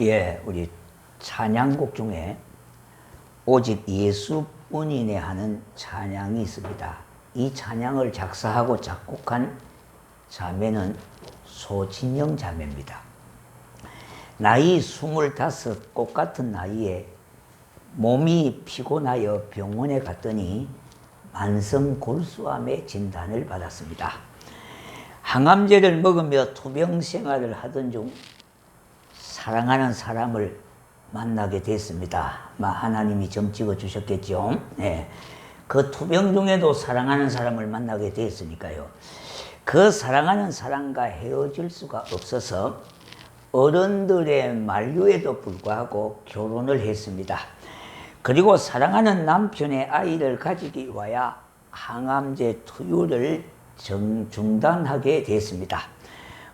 예, 우리 찬양곡 중에 오직 예수뿐이네 하는 찬양이 있습니다. 이 찬양을 작사하고 작곡한 자매는 소진영 자매입니다. 나이 25 꽃같은 나이에 몸이 피곤하여 병원에 갔더니 만성 골수암의 진단을 받았습니다. 항암제를 먹으며 투병 생활을 하던 중 사랑하는 사람을 만나게 됐습니다. 하나님이 점 찍어 주셨겠죠. 네. 그 투병 중에도 사랑하는 사람을 만나게 됐으니까요. 그 사랑하는 사람과 헤어질 수가 없어서 어른들의 만류에도 불구하고 결혼을 했습니다. 그리고 사랑하는 남편의 아이를 가지기 위하여 항암제 투여를 중단하게 됐습니다.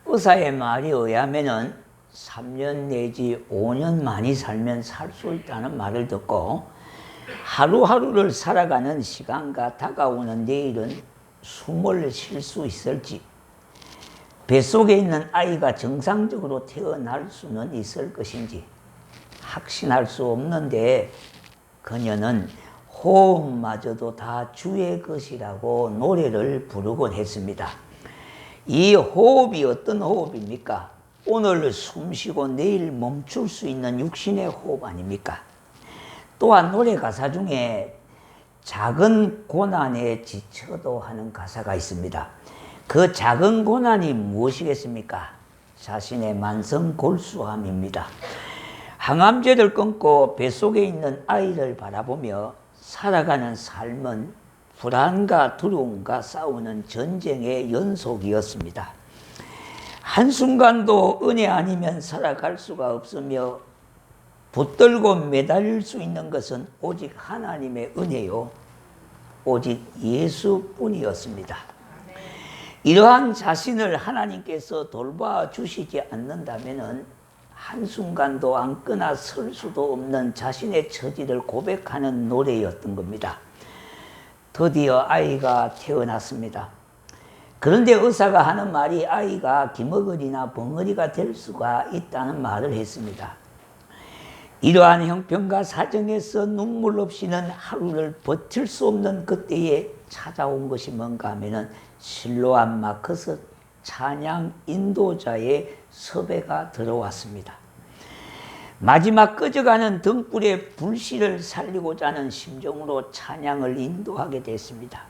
의사의 말에 의하면 3년 내지 5년 많이 살면 살 수 있다는 말을 듣고 하루하루를 살아가는 시간과 다가오는 내일은 숨을 쉴 수 있을지, 뱃속에 있는 아이가 정상적으로 태어날 수는 있을 것인지 확신할 수 없는데 그녀는 호흡마저도 다 주의 것이라고 노래를 부르곤 했습니다. 이 호흡이 어떤 호흡입니까? 오늘 숨쉬고 내일 멈출 수 있는 육신의 호흡 아닙니까? 또한 노래 가사 중에 작은 고난에 지쳐도 하는 가사가 있습니다. 그 작은 고난이 무엇이겠습니까? 자신의 만성 골수암입니다. 항암제를 끊고 뱃속에 있는 아이를 바라보며 살아가는 삶은 불안과 두려움과 싸우는 전쟁의 연속이었습니다. 한순간도 은혜 아니면 살아갈 수가 없으며 붙들고 매달릴 수 있는 것은 오직 하나님의 은혜요, 오직 예수뿐이었습니다. 이러한 자신을 하나님께서 돌봐주시지 않는다면 한순간도 앉거나 설 수도 없는 자신의 처지를 고백하는 노래였던 겁니다. 드디어 아이가 태어났습니다. 그런데 의사가 하는 말이 아이가 기머거리나 벙어리가 될 수가 있다는 말을 했습니다. 이러한 형편과 사정에서 눈물 없이는 하루를 버틸 수 없는 그때에 찾아온 것이 뭔가 하면은 실로암 마커스 찬양 인도자의 섭외가 들어왔습니다. 마지막 꺼져가는 등불의 불씨를 살리고자 하는 심정으로 찬양을 인도하게 됐습니다.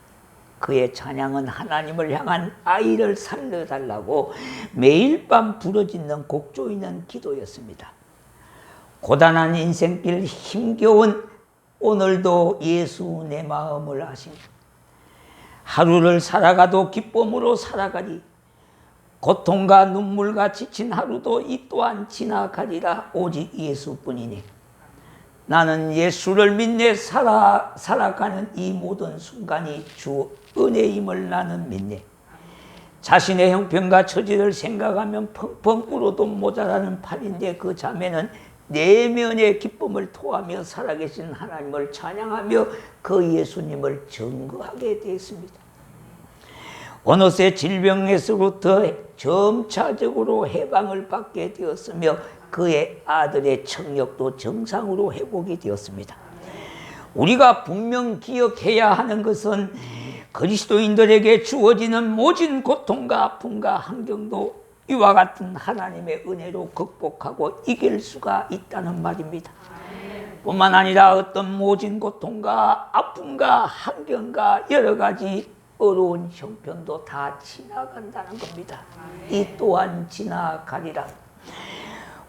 그의 찬양은 하나님을 향한 아이를 살려달라고 매일 밤 부르짖는 곡조이는 기도였습니다. 고단한 인생길 힘겨운 오늘도 예수 내 마음을 아시니 하루를 살아가도 기쁨으로 살아가리, 고통과 눈물과 지친 하루도 이 또한 지나가리라. 오직 예수뿐이니 나는 예수를 믿네. 살아가는 이 모든 순간이 주 은혜임을 나는 믿네. 자신의 형편과 처지를 생각하면 펑펑 울어도 모자라는 팔인데 그 자매는 내면의 기쁨을 토하며 살아계신 하나님을 찬양하며 그 예수님을 증거하게 되었습니다. 어느새 질병에서부터 점차적으로 해방을 받게 되었으며 그의 아들의 청력도 정상으로 회복이 되었습니다. 우리가 분명 기억해야 하는 것은 그리스도인들에게 주어지는 모진 고통과 아픔과 환경도 이와 같은 하나님의 은혜로 극복하고 이길 수가 있다는 말입니다. 뿐만 아니라 어떤 모진 고통과 아픔과 환경과 여러 가지 어려운 형편도 다 지나간다는 겁니다. 이 또한 지나가리라.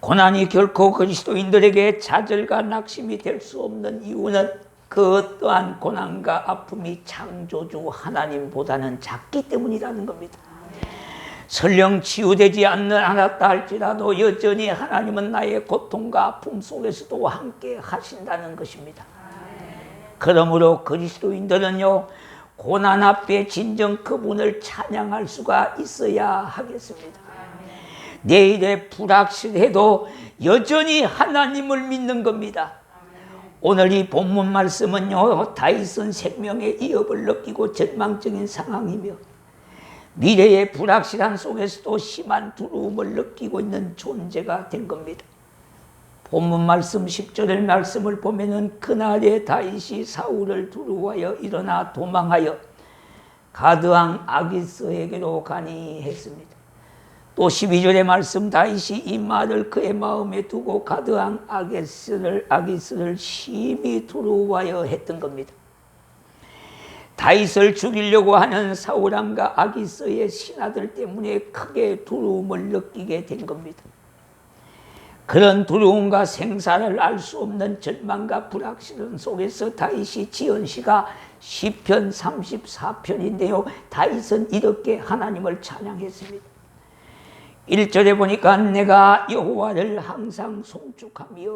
고난이 결코 그리스도인들에게 좌절과 낙심이 될 수 없는 이유는 그 어떠한 고난과 아픔이 창조주 하나님보다는 작기 때문이라는 겁니다. 설령 치유되지 않았다 할지라도 여전히 하나님은 나의 고통과 아픔 속에서도 함께 하신다는 것입니다. 그러므로 그리스도인들은요, 고난 앞에 진정 그분을 찬양할 수가 있어야 하겠습니다. 내일의 불확실해도 여전히 하나님을 믿는 겁니다. 오늘 이 본문 말씀은요, 다윗은 생명의 위협을 느끼고 절망적인 상황이며 미래의 불확실한 속에서도 심한 두려움을 느끼고 있는 존재가 된 겁니다. 본문 말씀 10절의 말씀을 보면은 그날에 다윗이 사울을 두루하여 일어나 도망하여 가드왕 아기스에게로 가니 했습니다. 또 12절의 말씀, 다윗이 이 말을 그의 마음에 두고 가드왕 아기스를 심히 두루하여 했던 겁니다. 다윗을 죽이려고 하는 사울왕과 아기스의 신하들 때문에 크게 두려움을 느끼게 된 겁니다. 그런 두려움과 생사를 알 수 없는 절망과 불확실함 속에서 다윗이 지은 시가 시편 34편인데요. 다윗은 이렇게 하나님을 찬양했습니다. 1절에 보니까 내가 여호와를 항상 송축하며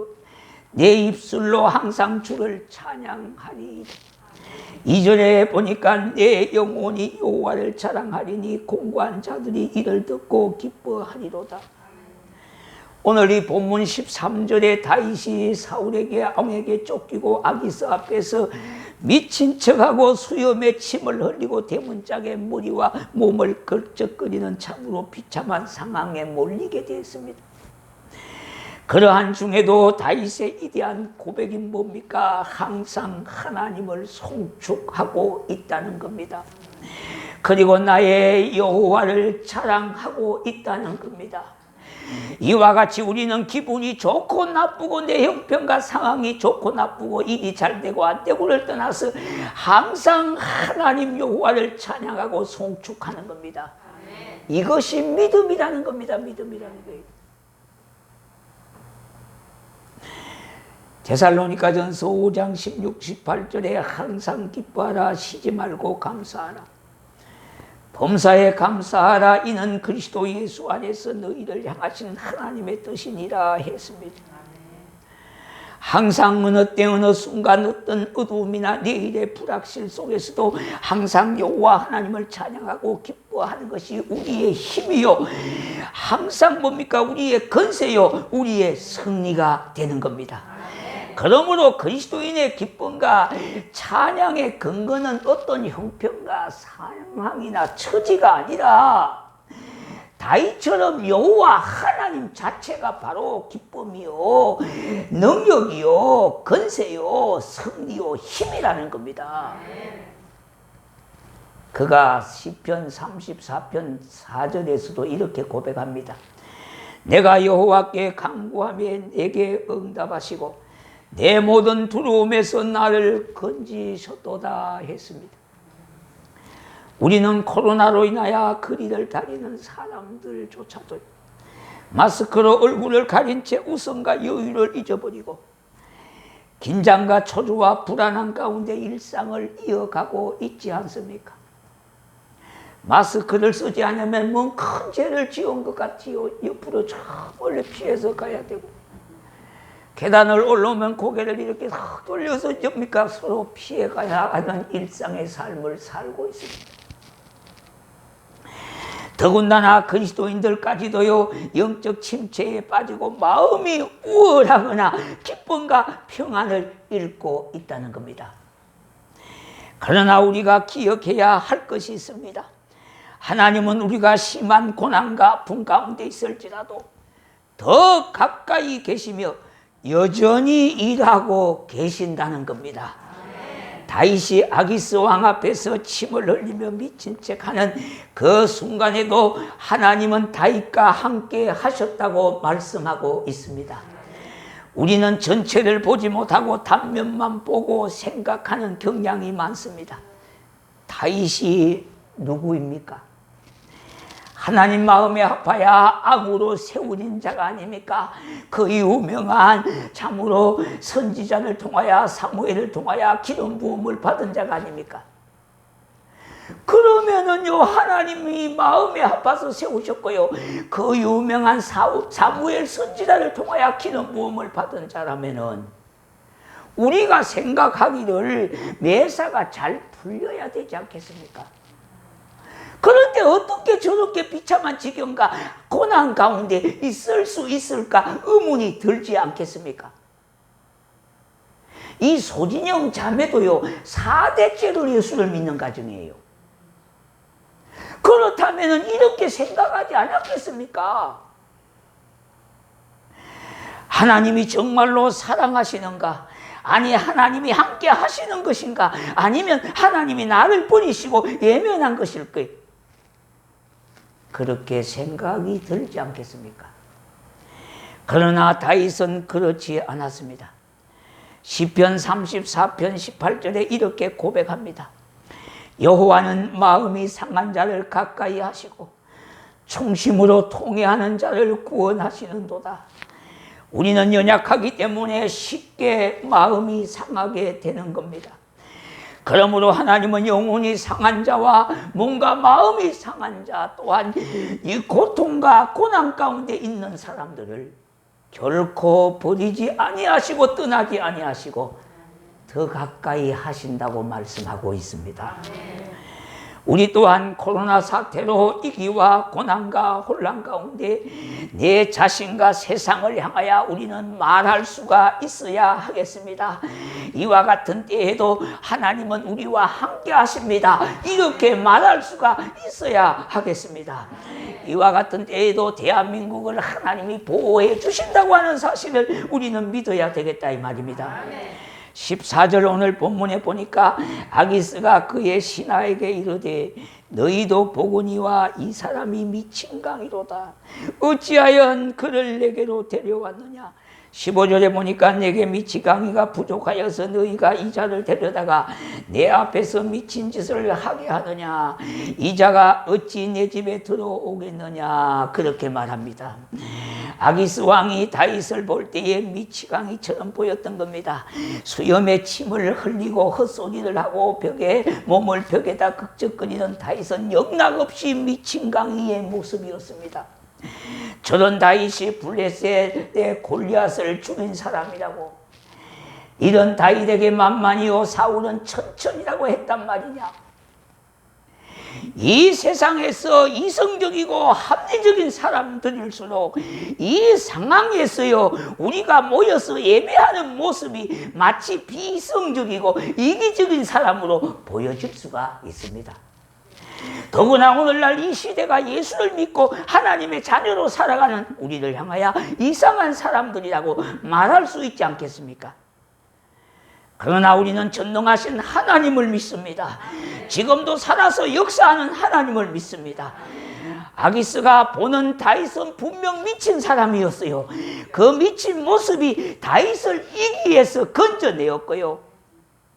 내 입술로 항상 주를 찬양하리. 2절에 보니까 내 영혼이 여호와를 자랑하리니 공고한 자들이 이를 듣고 기뻐하리로다. 오늘 이 본문 13절에 다윗이 사울에게 왕에게 쫓기고 아기스 앞에서 미친 척하고 수염에 침을 흘리고 대문짝에 머리와 몸을 걸쩍거리는 참으로 비참한 상황에 몰리게 되었습니다. 그러한 중에도 다윗의 이대한 고백이 뭡니까? 항상 하나님을 송축하고 있다는 겁니다. 그리고 나의 여호와를 자랑하고 있다는 겁니다. 이와 같이 우리는 기분이 좋고 나쁘고 내 형편과 상황이 좋고 나쁘고 일이 잘 되고 안 되고를 떠나서 항상 하나님 여호와를 찬양하고 송축하는 겁니다. 이것이 믿음이라는 겁니다. 믿음이라는 거예요. 데살로니가전서 5장 16, 18절에 항상 기뻐하라, 쉬지 말고 감사하라. 범사에 감사하라. 이는 그리스도 예수 안에서 너희를 향하신 하나님의 뜻이니라 했습니다. 항상 어느 때 어느 순간 어떤 어두움이나 내일의 불확실 속에서도 항상 여호와 하나님을 찬양하고 기뻐하는 것이 우리의 힘이요, 항상 뭡니까? 우리의 건세요, 우리의 승리가 되는 겁니다. 그러므로 그리스도인의 기쁨과 찬양의 근거는 어떤 형편과 상황이나 처지가 아니라 다윗처럼 여호와 하나님 자체가 바로 기쁨이요, 능력이요, 건세요, 승리요, 힘이라는 겁니다. 그가 시편 34편 4절에서도 이렇게 고백합니다. 내가 여호와께 간구하며 내게 응답하시고 내 모든 두려움에서 나를 건지셨도다 했습니다. 우리는 코로나로 인하여 거리를 다니는 사람들조차도 마스크로 얼굴을 가린 채 웃음과 여유를 잊어버리고 긴장과 초조와 불안한 가운데 일상을 이어가고 있지 않습니까? 마스크를 쓰지 않으면 뭔 큰 죄를 지은 것 같지요. 옆으로 저 멀리 피해서 가야 되고, 계단을 올라오면 고개를 이렇게 돌려서 접니까? 서로 피해가야 하는 일상의 삶을 살고 있습니다. 더군다나 그리스도인들까지도요, 영적 침체에 빠지고 마음이 우월하거나 기쁨과 평안을 잃고 있다는 겁니다. 그러나 우리가 기억해야 할 것이 있습니다. 하나님은 우리가 심한 고난과 아픔 가운데 있을지라도 더 가까이 계시며 여전히 일하고 계신다는 겁니다. 다윗이 아기스 왕 앞에서 침을 흘리며 미친 척하는 그 순간에도 하나님은 다윗과 함께 하셨다고 말씀하고 있습니다. 우리는 전체를 보지 못하고 단면만 보고 생각하는 경향이 많습니다. 다윗이 누구입니까? 하나님 마음에 아파야 악으로 세우린 자가 아닙니까? 그 유명한 참으로 선지자를 통하여 사무엘을 통하여 기름 부음을 받은 자가 아닙니까? 그러면은요, 하나님이 마음에 아파서 세우셨고요, 그 유명한 사무엘 선지자를 통하여 기름 부음을 받은 자라면은 우리가 생각하기를 매사가 잘 풀려야 되지 않겠습니까? 그런데 어떻게 저렇게 비참한 지경과 고난 가운데 있을 수 있을까 의문이 들지 않겠습니까? 이 소진영 자매도요, 4대째로 예수를 믿는 가정이에요. 그렇다면 이렇게 생각하지 않았겠습니까? 하나님이 정말로 사랑하시는가? 아니, 하나님이 함께 하시는 것인가? 아니면 하나님이 나를 버리시고 예면한 것일까? 그렇게 생각이 들지 않겠습니까? 그러나 다윗은 그렇지 않았습니다. 시편 34편 18절에 이렇게 고백합니다. 여호와는 마음이 상한 자를 가까이 하시고 충심으로 통회하는 자를 구원하시는도다. 우리는 연약하기 때문에 쉽게 마음이 상하게 되는 겁니다. 그러므로 하나님은 영혼이 상한 자와 뭔가 마음이 상한 자 또한 이 고통과 고난 가운데 있는 사람들을 결코 버리지 아니하시고 떠나지 아니하시고 더 가까이 하신다고 말씀하고 있습니다. 우리 또한 코로나 사태로 위기와 고난과 혼란 가운데 내 자신과 세상을 향하여 우리는 말할 수가 있어야 하겠습니다. 이와 같은 때에도 하나님은 우리와 함께 하십니다. 이렇게 말할 수가 있어야 하겠습니다. 이와 같은 때에도 대한민국을 하나님이 보호해 주신다고 하는 사실을 우리는 믿어야 되겠다 이 말입니다. 14절 오늘 본문에 보니까 아기스가 그의 신하에게 이르되 너희도 보거니와 이 사람이 미친 강이로다. 어찌하여 그를 내게로 데려왔느냐. 15절에 보니까 내게 미친 강이가 부족하여서 너희가 이 자를 데려다가 내 앞에서 미친 짓을 하게 하느냐. 이 자가 어찌 내 집에 들어오겠느냐. 그렇게 말합니다. 아기스 왕이 다윗을 볼 때에 미치광이처럼 보였던 겁니다. 수염에 침을 흘리고 헛소리를 하고 몸을 벽에다 극적거리는 다윗은 영락없이 미친광이의 모습이었습니다. 저런 다윗이 블레셋의 골리앗을 죽인 사람이라고, 이런 다윗에게 만만이요 사울은 천천이라고 했단 말이냐. 이 세상에서 이성적이고 합리적인 사람들일수록 이 상황에서요 우리가 모여서 예배하는 모습이 마치 비이성적이고 이기적인 사람으로 보여질 수가 있습니다. 더구나 오늘날 이 시대가 예수를 믿고 하나님의 자녀로 살아가는 우리를 향하여 이상한 사람들이라고 말할 수 있지 않겠습니까? 그러나 우리는 전능하신 하나님을 믿습니다. 지금도 살아서 역사하는 하나님을 믿습니다. 아기스가 보는 다윗은 분명 미친 사람이었어요. 그 미친 모습이 다윗을 이기기 위해서 건져내었고요.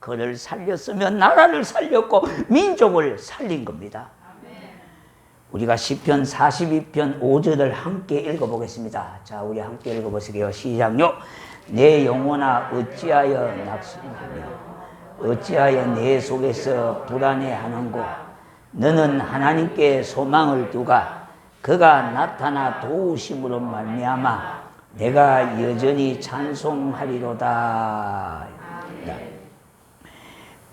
그를 살렸으면 나라를 살렸고 민족을 살린 겁니다. 우리가 시편 42편 5절을 함께 읽어보겠습니다. 자, 우리 함께 읽어보시게요. 시작요. 내 영혼아 어찌하여 낙심하며 어찌하여 내 속에서 불안해하는고. 너는 하나님께 소망을 두가 그가 나타나 도우심으로 말미암아 내가 여전히 찬송하리로다.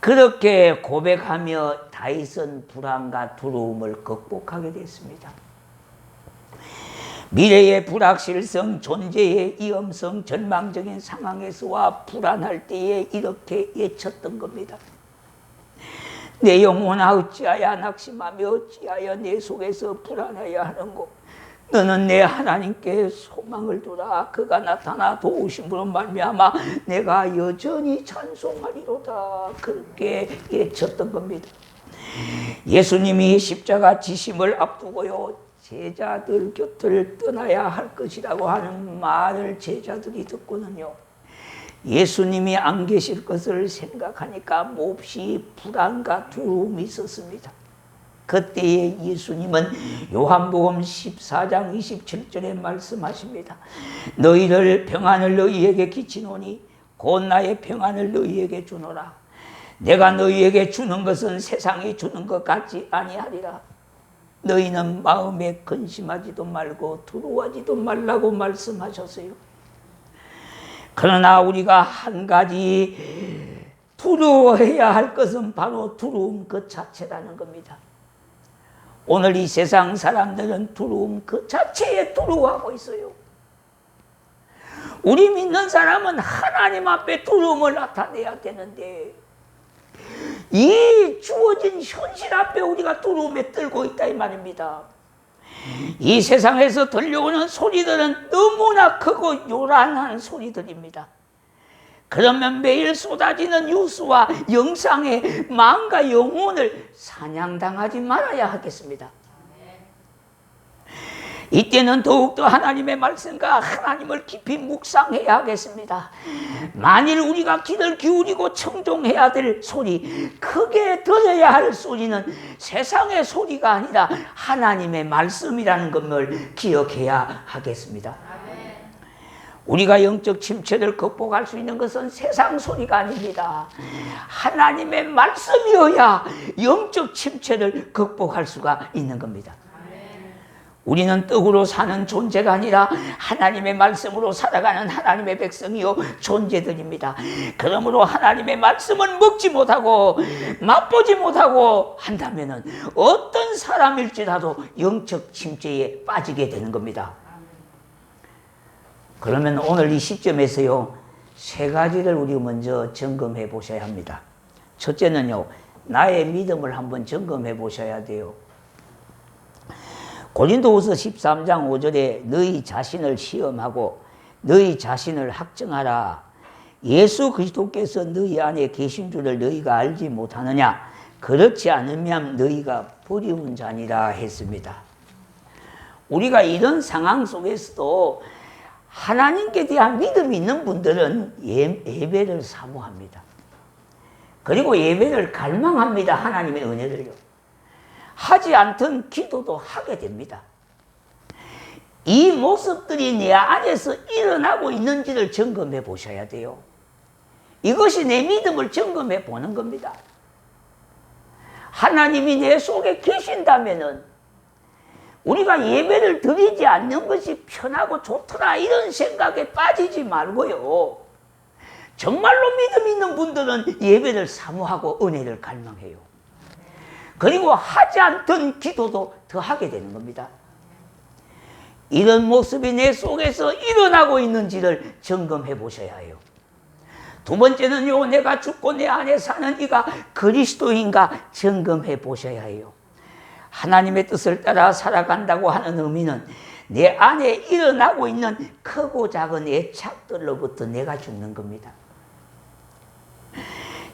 그렇게 고백하며 다윗은 불안과 두려움을 극복하게 됐습니다. 미래의 불확실성, 존재의 위험성, 절망적인 상황에서와 불안할 때에 이렇게 외쳤던 겁니다. 내 영혼아 어찌하여 낙심하며 어찌하여 내 속에서 불안해야 하는고. 너는 내 하나님께 소망을 두라. 그가 나타나 도우심으로 말미암아 내가 여전히 찬송하리로다. 그렇게 외쳤던 겁니다. 예수님이 십자가 지심을 앞두고요 제자들 곁을 떠나야 할 것이라고 하는 말을 제자들이 듣고는요 예수님이 안 계실 것을 생각하니까 몹시 불안과 두려움이 있었습니다. 그때에 예수님은 요한복음 14장 27절에 말씀하십니다. 너희를 평안을 너희에게 끼치노니 곧 나의 평안을 너희에게 주노라. 내가 너희에게 주는 것은 세상이 주는 것 같지 아니하리라. 너희는 마음에 근심하지도 말고 두려워하지도 말라고 말씀하셨어요. 그러나 우리가 한 가지 두려워해야 할 것은 바로 두려움 그 자체라는 겁니다. 오늘 이 세상 사람들은 두려움 그 자체에 두려워하고 있어요. 우리 믿는 사람은 하나님 앞에 두려움을 나타내야 되는데 이 주어진 현실 앞에 우리가 두려움에 떨고 있다 이 말입니다. 이 세상에서 들려오는 소리들은 너무나 크고 요란한 소리들입니다. 그러면 매일 쏟아지는 뉴스와 영상에 마음과 영혼을 사냥당하지 말아야 하겠습니다. 이때는 더욱더 하나님의 말씀과 하나님을 깊이 묵상해야 하겠습니다. 만일 우리가 귀를 기울이고 청종해야 될 소리, 크게 들어야 할 소리는 세상의 소리가 아니라 하나님의 말씀이라는 것을 기억해야 하겠습니다. 우리가 영적 침체를 극복할 수 있는 것은 세상 소리가 아닙니다. 하나님의 말씀이어야 영적 침체를 극복할 수가 있는 겁니다. 우리는 떡으로 사는 존재가 아니라 하나님의 말씀으로 살아가는 하나님의 백성이요 존재들입니다. 그러므로 하나님의 말씀을 먹지 못하고 맛보지 못하고 한다면 어떤 사람일지라도 영적 침체에 빠지게 되는 겁니다. 그러면 오늘 이 시점에서요, 세 가지를 우리 먼저 점검해 보셔야 합니다. 첫째는요, 나의 믿음을 한번 점검해 보셔야 돼요. 고린도후서 13장 5절에 너희 자신을 시험하고 너희 자신을 학정하라. 예수 그리스도께서 너희 안에 계신 줄을 너희가 알지 못하느냐? 그렇지 않으면 너희가 버리운 자니라 했습니다. 우리가 이런 상황 속에서도 하나님께 대한 믿음이 있는 분들은 예배를 사모합니다. 그리고 예배를 갈망합니다. 하나님의 은혜를요. 하지 않던 기도도 하게 됩니다. 이 모습들이 내 안에서 일어나고 있는지를 점검해 보셔야 돼요. 이것이 내 믿음을 점검해 보는 겁니다. 하나님이 내 속에 계신다면은 우리가 예배를 드리지 않는 것이 편하고 좋더라 이런 생각에 빠지지 말고요. 정말로 믿음 있는 분들은 예배를 사모하고 은혜를 갈망해요. 그리고 하지 않던 기도도 더 하게 되는 겁니다. 이런 모습이 내 속에서 일어나고 있는지를 점검해 보셔야 해요. 두 번째는요, 내가 죽고 내 안에 사는 이가 그리스도인가 점검해 보셔야 해요. 하나님의 뜻을 따라 살아간다고 하는 의미는 내 안에 일어나고 있는 크고 작은 애착들로부터 내가 죽는 겁니다.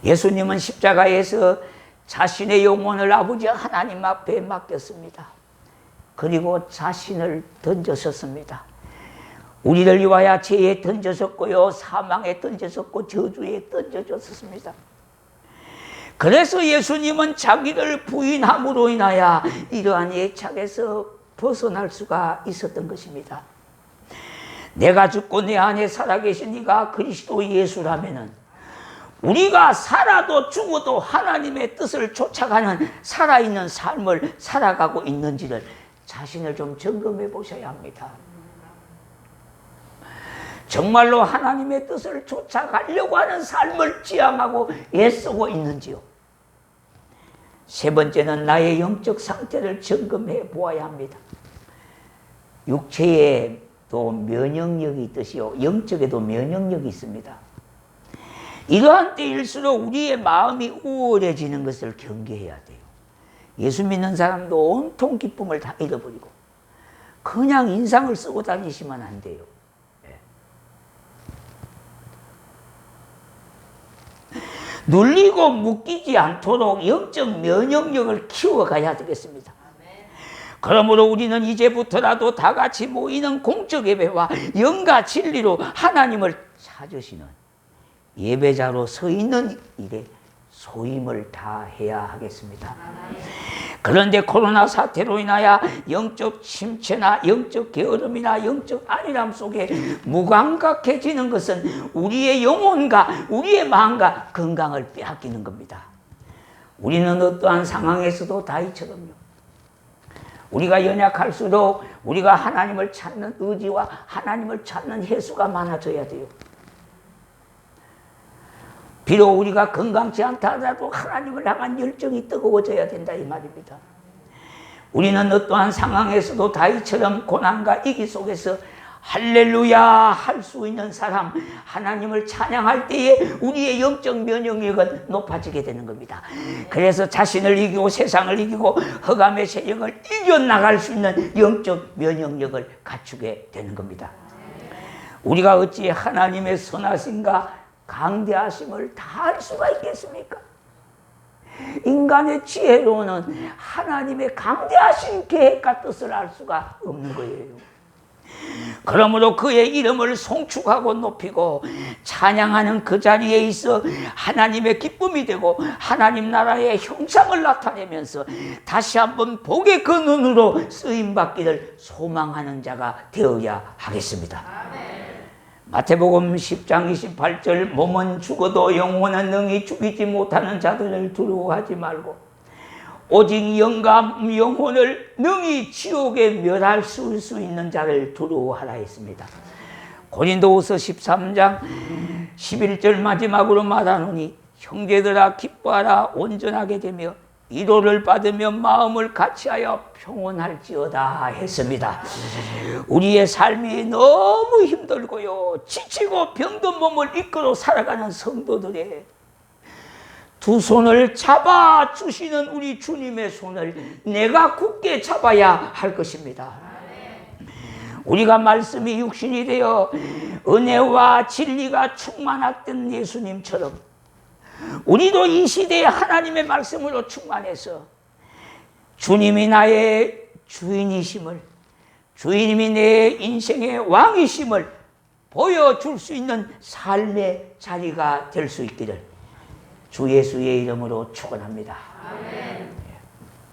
예수님은 십자가에서 자신의 영혼을 아버지 하나님 앞에 맡겼습니다. 그리고 자신을 던져섰습니다. 우리를 위하여 죄에 던져졌고요, 사망에 던져졌고 저주에 던져졌습니다. 그래서 예수님은 자기를 부인함으로 인하여 이러한 애착에서 벗어날 수가 있었던 것입니다. 내가 죽고 내 안에 살아계신 이가 그리스도 예수라면은 우리가 살아도 죽어도 하나님의 뜻을 쫓아가는 살아있는 삶을 살아가고 있는지를 자신을 좀 점검해 보셔야 합니다. 정말로 하나님의 뜻을 쫓아가려고 하는 삶을 지향하고 애쓰고 있는지요. 세 번째는 나의 영적 상태를 점검해 보아야 합니다. 육체에도 면역력이 있듯이요, 영적에도 면역력이 있습니다. 이러한 때일수록 우리의 마음이 우월해지는 것을 경계해야 돼요. 예수 믿는 사람도 온통 기쁨을 다 잃어버리고 그냥 인상을 쓰고 다니시면 안 돼요. 눌리고 묶이지 않도록 영적 면역력을 키워가야 되겠습니다. 그러므로 우리는 이제부터라도 다 같이 모이는 공적 예배와 영과 진리로 하나님을 찾으시는 예배자로 서 있는 일에 소임을 다해야 하겠습니다. 그런데 코로나 사태로 인하여 영적 침체나 영적 게으름이나 영적 안일함 속에 무감각해지는 것은 우리의 영혼과 우리의 마음과 건강을 빼앗기는 겁니다. 우리는 어떠한 상황에서도 다윗처럼요, 우리가 연약할수록 우리가 하나님을 찾는 의지와 하나님을 찾는 횟수가 많아져야 돼요. 비록 우리가 건강치 않다 하더라도 하나님을 향한 열정이 뜨거워져야 된다 이 말입니다. 우리는 어떠한 상황에서도 다윗처럼 고난과 위기 속에서 할렐루야 할 수 있는 사람, 하나님을 찬양할 때에 우리의 영적 면역력은 높아지게 되는 겁니다. 그래서 자신을 이기고 세상을 이기고 흑암의 세력을 이겨나갈 수 있는 영적 면역력을 갖추게 되는 겁니다. 우리가 어찌 하나님의 선하심과 강대하심을 다 알 수가 있겠습니까? 인간의 지혜로는 하나님의 강대하신 계획과 뜻을 알 수가 없는 거예요. 그러므로 그의 이름을 송축하고 높이고 찬양하는 그 자리에 있어 하나님의 기쁨이 되고 하나님 나라의 형상을 나타내면서 다시 한번 복의 그 눈으로 쓰임받기를 소망하는 자가 되어야 하겠습니다. 마태복음 10장 28절 몸은 죽어도 영혼은 능히 죽이지 못하는 자들을 두려워하지 말고 오직 영혼을 능히 지옥에 멸할 수 있는 자를 두려워하라 했습니다. 고린도후서 13장 11절 마지막으로 말하노니 형제들아 기뻐하라 온전하게 되며 위로를 받으며 마음을 같이하여 평온할지어다 했습니다. 우리의 삶이 너무 힘들고요 지치고 병든 몸을 이끌어 살아가는 성도들의 두 손을 잡아주시는 우리 주님의 손을 내가 굳게 잡아야 할 것입니다. 우리가 말씀이 육신이 되어 은혜와 진리가 충만했던 예수님처럼 우리도 이 시대에 하나님의 말씀으로 충만해서 주님이 나의 주인이심을, 주님이 내 인생의 왕이심을 보여줄 수 있는 삶의 자리가 될 수 있기를 주 예수의 이름으로 축원합니다. 아멘.